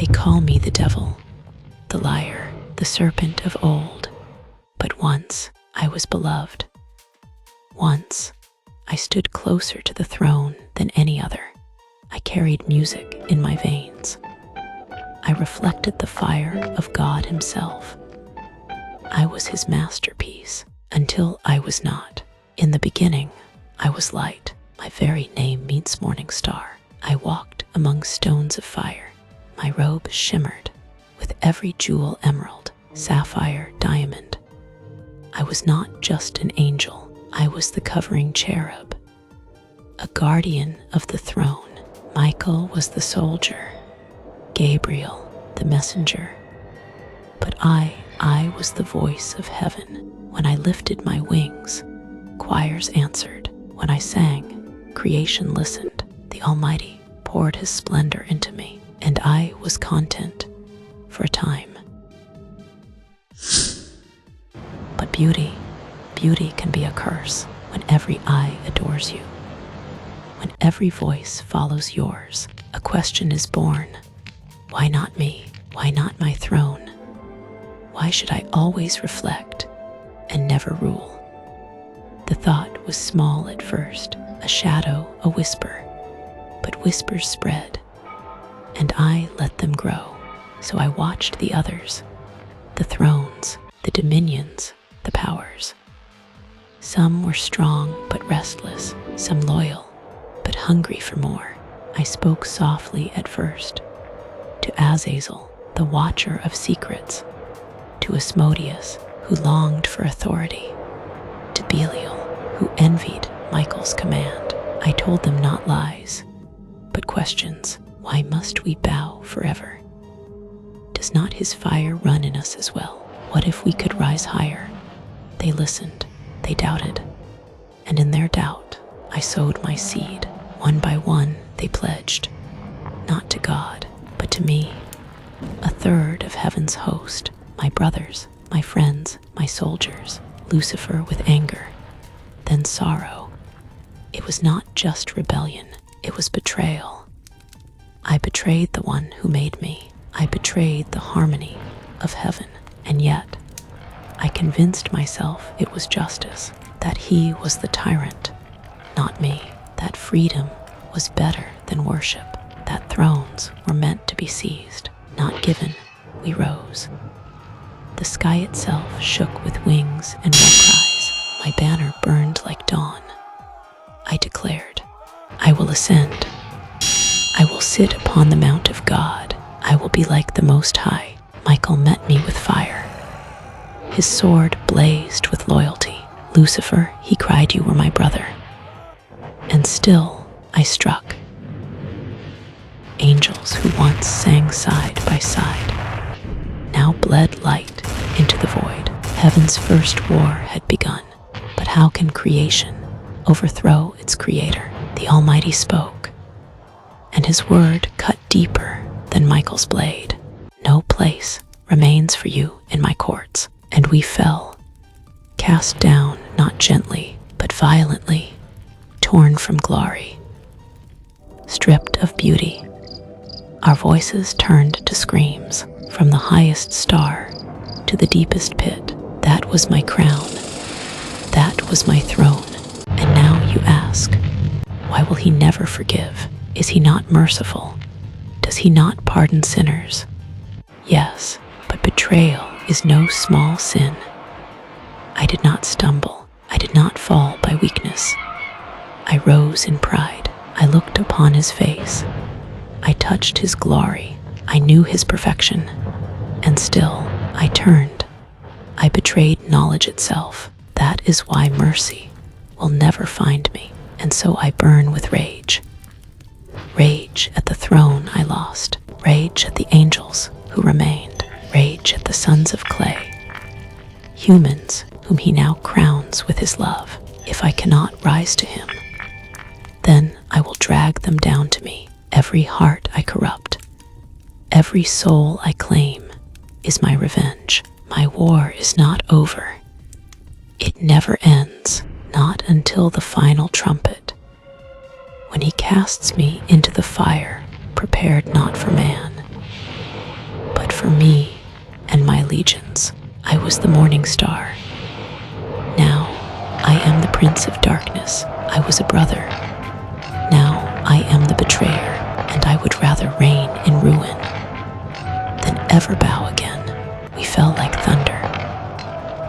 They call me the devil, the liar, the serpent of old. But once I was beloved. Once I stood closer to the throne than any other. I carried music in my veins. I reflected the fire of God Himself. I was His masterpiece until I was not. In the beginning, I was light. My very name means morning star. I walked among stones of fire. My robe shimmered with every jewel, emerald, sapphire, diamond. I was not just an angel. I was the covering cherub, a guardian of the throne. Michael was the soldier, Gabriel the messenger. But I was the voice of heaven. When I lifted my wings, choirs answered. When I sang, creation listened. The Almighty poured His splendor into me, and I was content for a time. But beauty can be a curse when every eye adores you. When every voice follows yours, a question is born. Why not me? Why not my throne? Why should I always reflect and never rule? The thought was small at first, a shadow, a whisper. But whispers spread, and I let them grow. So I watched the others, the thrones, the dominions, the powers. Some were strong but restless, some loyal but hungry for more. I spoke softly at first, to Azazel, the watcher of secrets, to Asmodeus, who longed for authority, to Belial, who envied Michael's command. I told them not lies, but questions. Why must we bow forever? Does not His fire run in us as well? What if we could rise higher? They listened, they doubted, and in their doubt, I sowed my seed. One by one, they pledged, not to God, but to me, a third of heaven's host, my brothers, my friends, my soldiers. Lucifer with anger, then sorrow. It was not just rebellion, it was betrayal. I betrayed the one who made me. I betrayed the harmony of heaven, and yet I convinced myself it was justice, that He was the tyrant, not me, that freedom was better than worship, that thrones were meant to be seized, not given. We rose. The sky itself shook with wings and war cries. My banner burned like dawn. I declared, I will ascend. I will sit upon the mount of God. I will be like the Most High. Michael met me with fire. His sword blazed with loyalty. Lucifer, he cried, you were my brother. And still I struck. Angels who once sang side by side now bled light into the void. Heaven's first war had begun. But how can creation overthrow its creator? The Almighty spoke, and His word cut deeper than Michael's blade. No place remains for you in my courts. And we fell, cast down not gently, but violently, torn from glory, stripped of beauty. Our voices turned to screams, from the highest star to the deepest pit. That was my crown. That was my throne. And now you ask, why will He never forgive? Is He not merciful? Does He not pardon sinners? Yes, but betrayal is no small sin. I did not stumble. I did not fall by weakness. I rose in pride. I looked upon His face. I touched His glory. I knew His perfection. And still, I turned. I betrayed knowledge itself. That is why mercy will never find me. And so I burn with rage. Rage at the throne I lost. Rage at the angels who remained. Rage at the sons of clay. Humans whom He now crowns with His love. If I cannot rise to Him, then I will drag them down to me. Every heart I corrupt, every soul I claim is my revenge. My war is not over. It never ends, not until the final trumpet. When He casts me into the fire, prepared not for man, morning star. Now I am the prince of darkness. I was a brother. Now I am the betrayer, and I would rather reign in ruin than ever bow again. We fell like thunder,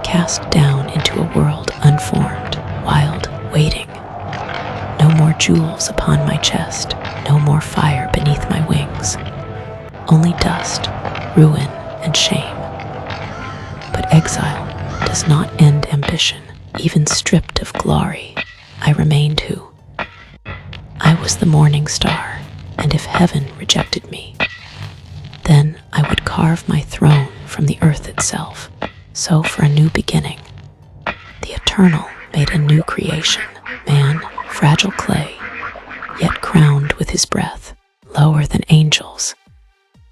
cast down into a world unformed, wild, waiting. No more jewels upon my chest, no more fire beneath my wings. Only dust, ruin, and shame. But exile does not end ambition. Even stripped of glory, I remained who I was, the morning star, and if heaven rejected me, then I would carve my throne from the earth itself. So for a new beginning, the Eternal made a new creation, man, fragile clay, yet crowned with his breath, lower than angels,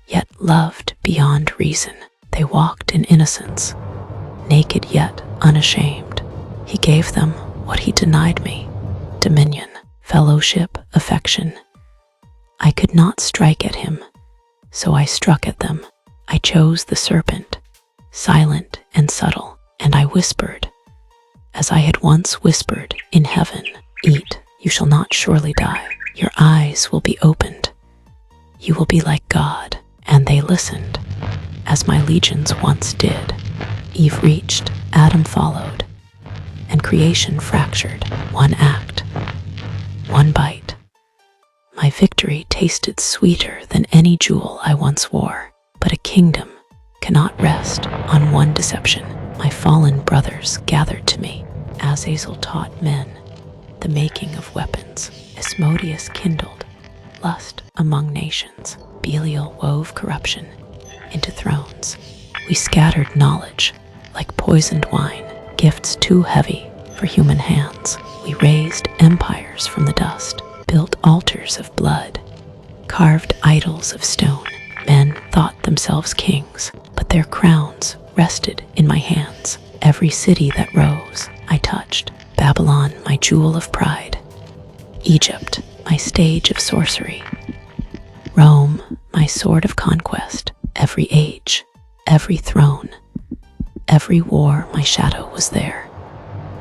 yet loved beyond reason. They walked in innocence, naked yet unashamed. He gave them what he denied me: dominion, fellowship, affection. I could not strike at him, so I struck at them. I chose the serpent, silent and subtle, and I whispered, as I had once whispered in heaven, "Eat, you shall not surely die. Your eyes will be opened. You will be like God." And they listened, as my legions once did. Eve reached, Adam followed, and creation fractured. One act, one bite. My victory tasted sweeter than any jewel I once wore. But a kingdom cannot rest on one deception. My fallen brothers gathered to me. Azazel taught men the making of weapons. Asmodeus kindled lust among nations. Belial wove corruption into thrones. We scattered knowledge like poisoned wine, gifts too heavy for human hands. We raised empires from the dust, built altars of blood, carved idols of stone. Men thought themselves kings, but their crowns rested in my hands. Every city that rose, I touched. Babylon, my jewel of pride. Egypt, my stage of sorcery. Rome, my sword of conquest. Every age, every throne, every war, my shadow was there.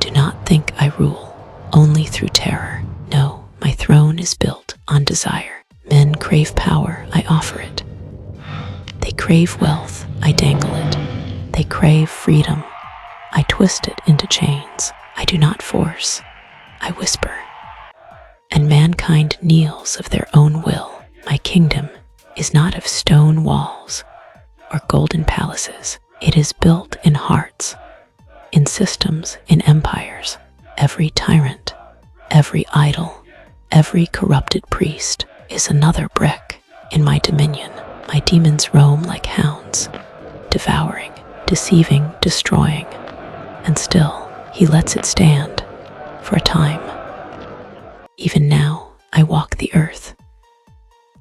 Do not think I rule only through terror. No, my throne is built on desire. Men crave power, I offer it. They crave wealth, I dangle it. They crave freedom, I twist it into chains. I do not force, I whisper. And mankind kneels of their own will. My kingdom is not of stone walls or golden palaces. It is built in hearts, in systems, in empires. Every tyrant, every idol, every corrupted priest is another brick in my dominion. My demons roam like hounds, devouring, deceiving, destroying. And still, he lets it stand for a time. Even now, I walk the earth.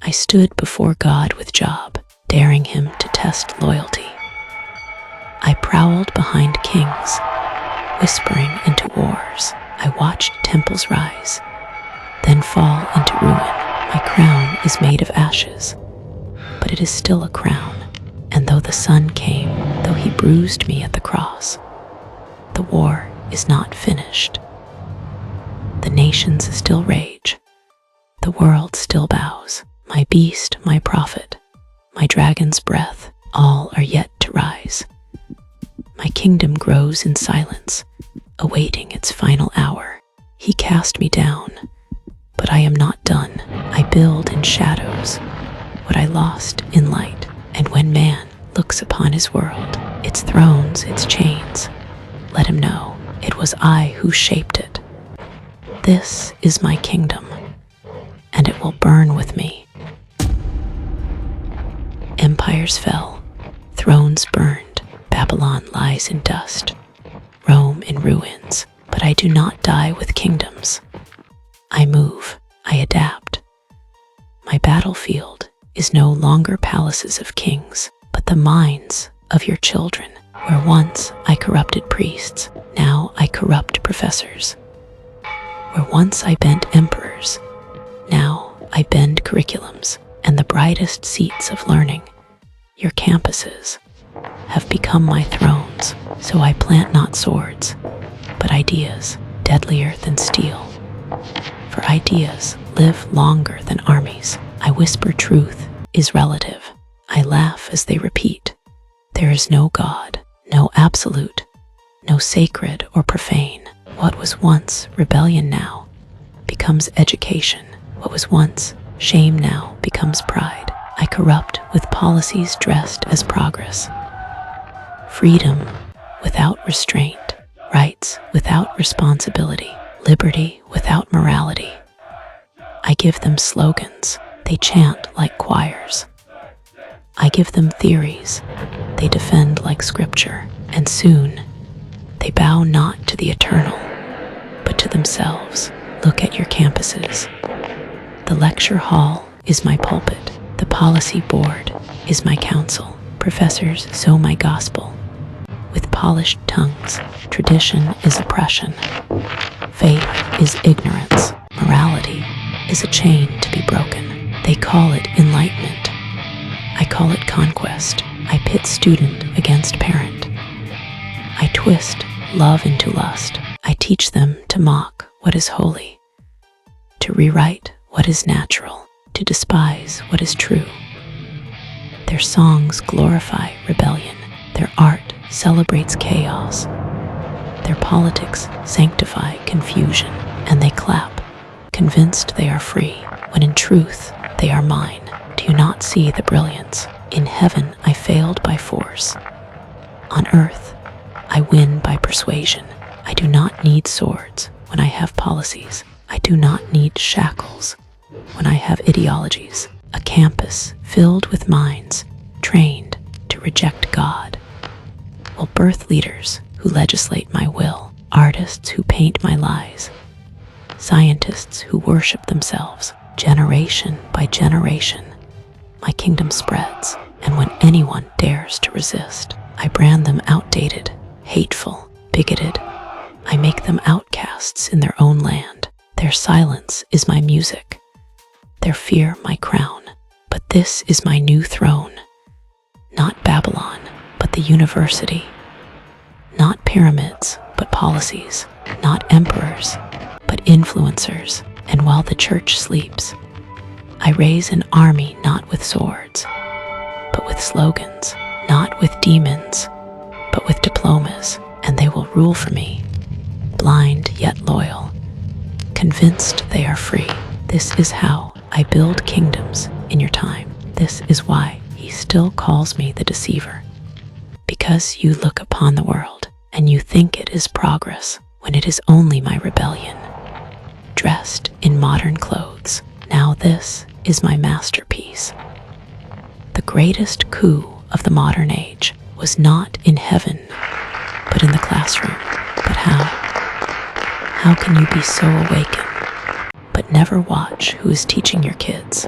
I stood before God with Job, daring him to test loyalty. I prowled behind kings, whispering into wars. I watched temples rise, then fall into ruin. My crown is made of ashes, but it is still a crown. And though the sun came, though he bruised me at the cross, the war is not finished. The nations still rage. The world still bows. My beast, my prophet, my dragon's breath, all are yet to rise. My kingdom grows in silence, awaiting its final hour. He cast me down, but I am not done. I build in shadows what I lost in light. And when man looks upon his world, its thrones, its chains, let him know it was I who shaped it. This is my kingdom, and it will burn with me. Empires fell, thrones burned, Babylon lies in dust, Rome in ruins, but I do not die with kingdoms. I move, I adapt. My battlefield is no longer palaces of kings, but the minds of your children. Where once I corrupted priests, now I corrupt professors. Where once I bent emperors, now I bend curriculums. And the brightest seats of learning, your campuses, have become my thrones. So I plant not swords, but ideas, deadlier than steel. For ideas live longer than armies. I whisper truth is relative. I laugh as they repeat. There is no God, no absolute, no sacred or profane. What was once rebellion now becomes education. What was once shame now becomes pride. I corrupt with policies dressed as progress. Freedom without restraint, rights without responsibility, liberty without morality. I give them slogans, they chant like choirs. I give them theories, they defend like scripture, and soon they bow not to the eternal, but to themselves. Look at your campuses. The lecture hall is my pulpit. The policy board is my counsel. Professors sow my gospel. With polished tongues, tradition is oppression. Faith is ignorance. Morality is a chain to be broken. They call it enlightenment. I call it conquest. I pit student against parent. I twist love into lust. I teach them to mock what is holy, to rewrite what is natural, to despise what is true. Their songs glorify rebellion. Their art celebrates chaos. Their politics sanctify confusion, and they clap, convinced they are free, when in truth they are mine. Do you not see the brilliance? In heaven I failed by force. On earth I win by persuasion. I do not need swords when I have policies. I do not need shackles when I have ideologies. A campus filled with minds trained to reject God will birth leaders who legislate my will, artists who paint my lies, scientists who worship themselves. Generation by generation, my kingdom spreads, and when anyone dares to resist, I brand them outdated, hateful, bigoted. I make them outcasts in their own land. Their silence is my music, their fear my crown. But this is my new throne, not Babylon, but the university. Not pyramids, but policies. Not emperors, but influencers. And while the church sleeps, I raise an army not with swords, but with slogans, not with demons, but with diplomas, and they will rule for me, blind yet loyal, convinced they are free. This is how I build kingdoms in your time. This is why he still calls me the deceiver. Because you look upon the world and you think it is progress when it is only my rebellion, dressed in modern clothes. Now this is my masterpiece. The greatest coup of the modern age was not in heaven, but in the classroom. But how? How can you be so awakened, but never watch who is teaching your kids?